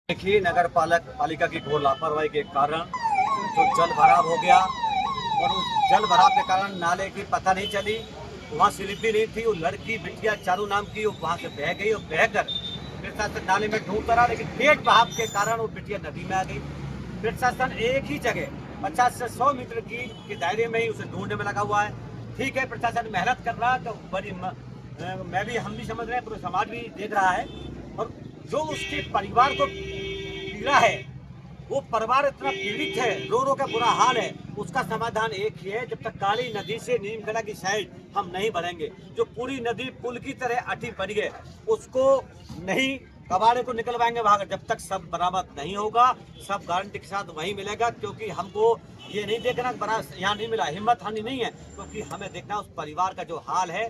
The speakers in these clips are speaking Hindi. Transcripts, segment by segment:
देखिए, नगर पालिका की घोर लापरवाही के कारण जो जल भराव हो गया और उस जल भराव के कारण नाले की पता नहीं चली, वहाँ स्लिप भी नहीं थी। वो लड़की बिटिया चारू नाम की वहाँ से बह गई और बहकर प्रशासन नाले में ढूंढता रहा, लेकिन तेज बहाव के कारण वो बिटिया नदी में आ गई। प्रशासन एक ही जगह 50 से 100 मीटर के दायरे में ही उसे ढूंढने में लगा हुआ है। ठीक है, प्रशासन मेहनत कर रहा है तो बड़ी हम भी समझ रहे हैं, पूरा समाज भी देख रहा है। और जो उसके परिवार को पीड़ा है, वो परिवार इतना पीड़ित है, रो रो का बुरा हाल है, उसका समाधान एक ही है, जब तक काली नदी से नीमखड़ा की साइड हम नहीं बढ़ेंगे, जो पूरी नदी पुल की तरह अटी पड़ी है, उसको नहीं कबाड़े को निकलवाएंगे वहां। जब तक सब बरामद नहीं होगा, सब गारंटी के साथ वहीं मिलेगा। क्योंकि हमको ये नहीं देखना बड़ा यहाँ नहीं मिला, हिम्मत हानि नहीं है, क्योंकि हमें देखना उस परिवार का जो हाल है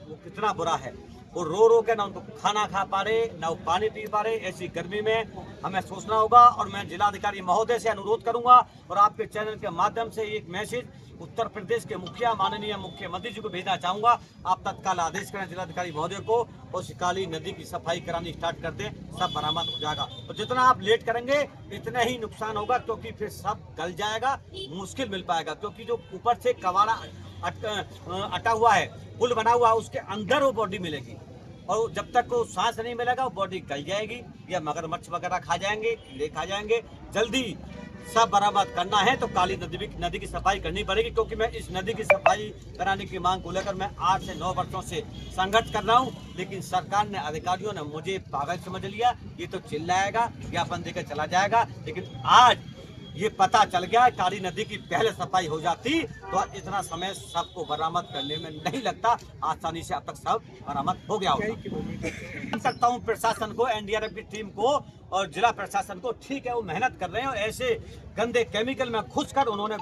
वो कितना बुरा है। वो रो रो के ना उनको खाना खा पा रहे, ना वो पानी पी पा रहे। ऐसी गर्मी में हमें सोचना होगा। और मैं जिलाधिकारी महोदय से अनुरोध करूंगा और आपके चैनल के माध्यम से एक मैसेज उत्तर प्रदेश के मुखिया माननीय मुख्यमंत्री जी को भेजना चाहूंगा। आप तत्काल आदेश करें जिलाधिकारी महोदय को और काली नदी की सफाई करानी स्टार्ट कर दें, सब बरामद हो जाएगा। और जितना आप लेट करेंगे इतना ही नुकसान होगा, क्योंकि फिर सब गल जाएगा, मुश्किल मिल पाएगा। क्योंकि जो ऊपर से कबाड़ा अटा हुआ है, पुल बना हुआ है, उसके अंदर वो बॉडी मिलेगी और जब तक वो सांस नहीं मिलेगा वो बॉडी गल जाएगी या मगरमच्छ वगैरह खा जाएंगे, कीड़े खा जाएंगे। जल्दी सब बरामद करना है तो काली नदी की सफाई करनी पड़ेगी। क्योंकि मैं इस नदी की सफाई कराने की मांग को लेकर मैं 8 से 9 वर्षों से संघर्ष कर रहा हूँ, लेकिन सरकार ने, अधिकारियों ने मुझे पागल समझ लिया। ये तो चिल्लाएगा, ज्ञापन देकर चला जाएगा। लेकिन आज ये पता चल गया, काली नदी की पहले सफाई हो जाती तो इतना समय सबको बरामद करने में नहीं लगता। आसानी से अब तक सब बरामद हो गया होगा। सकता हूँ प्रशासन को, एनडीआरएफ की टीम को और जिला प्रशासन को, ठीक है वो मेहनत कर रहे हैं और ऐसे गंदे केमिकल में घुसकर उन्होंने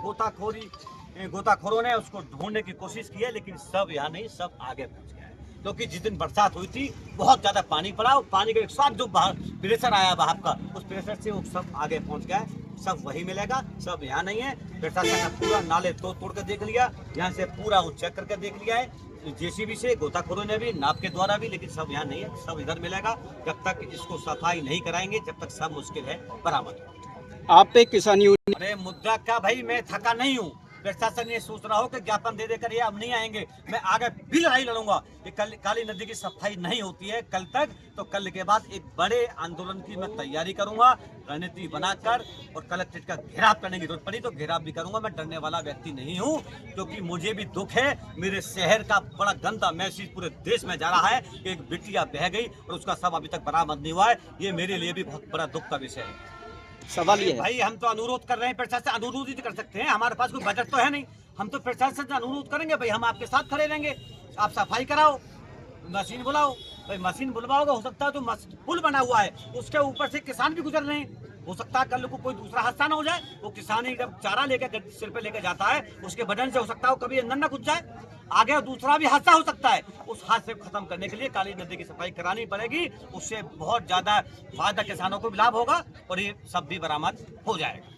गोताखोरों ने उसको ढूंढने की कोशिश की है, लेकिन सब यहाँ नहीं, सब आगे पहुँच गया है। क्योंकि जिस दिन बरसात हुई थी बहुत ज्यादा पानी पड़ा और पानी के एक साथ जो प्रेशर आया बहाव का, उस प्रेशर से वो सब आगे पहुँच गया है। सब वही मिलेगा, सब यहाँ नहीं है। प्रशासन ने पूरा नाले तोड़ कर देख लिया, यहाँ से पूरा वो चेक करके देख लिया है, जेसीबी से, गोताखोरों ने भी, नाप के द्वारा भी, लेकिन सब यहाँ नहीं है, सब इधर मिलेगा। जब तक इसको सफाई नहीं कराएंगे जब तक सब मुश्किल है बरामद। आप पे किसान यूनियन, अरे मुद्दा क्या भाई, मैं थका नहीं हूँ। प्रशासन ये सोच रहा हो कि ज्ञापन दे देकर ये अब नहीं आएंगे, मैं आगे भी लड़ाई लड़ूंगा। ये काली नदी की सफाई नहीं होती है कल तक, तो कल के बाद एक बड़े आंदोलन की मैं तैयारी करूंगा, रणनीति बनाकर। और कलेक्ट्रेट का घेराव करने की जरूरत पड़ी तो घेराव भी करूंगा। मैं डरने वाला व्यक्ति नहीं हूं, क्योंकि मुझे भी दुख है। मेरे शहर का बड़ा गंदा मैसेज पूरे देश में जा रहा है कि एक बिटिया बह गई और उसका शव अभी तक बरामद नहीं हुआ है। ये मेरे लिए भी बहुत बड़ा दुख का विषय है। सवाल ये है भाई, हम तो अनुरोध कर रहे हैं, प्रशासन अनुरोध ही कर सकते हैं, हमारे पास कोई बजट तो है नहीं। हम तो प्रशासन से अनुरोध करेंगे, भाई हम आपके साथ खड़े रहेंगे, आप सफाई कराओ, मशीन बुलाओ। भाई मशीन बुलवाओगे, हो सकता है तो पुल बना हुआ है, उसके ऊपर से किसान भी गुजर रहे हैं, हो सकता है कल को कोई दूसरा हादसा ना हो जाए। वो किसान ही जब चारा लेकर सिर पे लेकर जाता है, उसके बदन से हो सकता है कभी अंदर ना घुस जाए, आगे दूसरा भी हादसा हो सकता है। उस हादसे को खत्म करने के लिए काली नदी की सफाई करानी पड़ेगी। उससे बहुत ज्यादा फायदा किसानों को भी लाभ होगा और ये सब भी बरामद हो जाएगा।